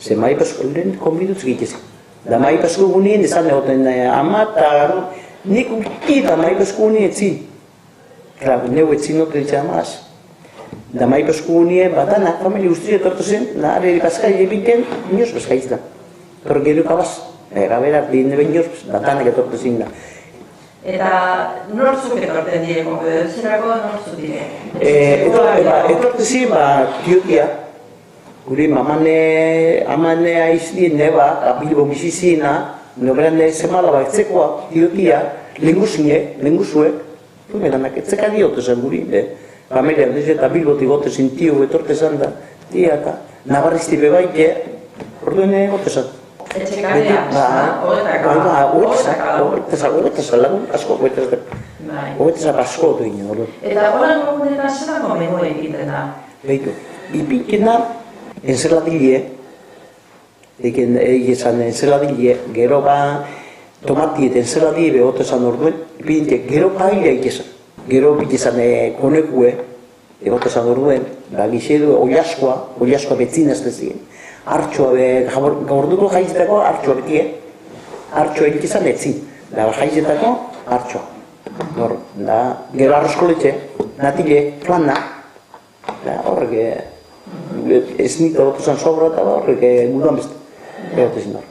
Ze maipasko, lehen konbidutz egitez. Da maipasko gunien, ezan egoten ama eta nik uki da maipasko gunien etzin. Klar, neu etzin notu ditzen amaz. Da maipasko gunien, batana, familia guztia etortu zen, nare paskai ebiten, inoz paskaiz da. Torre gero kabaz, gabera, dine ben inoz, batanak etortu zen da. Eta nortzuk etorten dire, konfederazioako nortzuk dire? Etortu zen, tiotia. Gure amane aizlien neba, Bilbo bizizina, noberan zemala baitzekoa, tiotia, lenguzue, medanak etzeka diote zen guri, familia, eta Bilboti gote zen tio, etorte zen da, tia eta nabarrizti bebaite, orduen gote zen. Etxekadea, Hogetezak lagun, asko, hogetezak asko otu ginen. Eta horan gogunetan zelako menua egiten da? Behitu, ipinken da, enzeladile, egizan enzeladile, gero tomati eta enzeladile behote zan orduen, ipinken, gero paila egizan. Gero egizan konekue, egote zan orduen, gizedu oliaskoa betzinazte ziren. Artxoa, gaurduko jaizetako artxoa betie, artxoa egizan etzin, da jaizetako artxoa. Gero arroskoletxe, natile, plana, horrek, ez nita gotu zan sobra eta horrek gudan beste. Egote zin hor.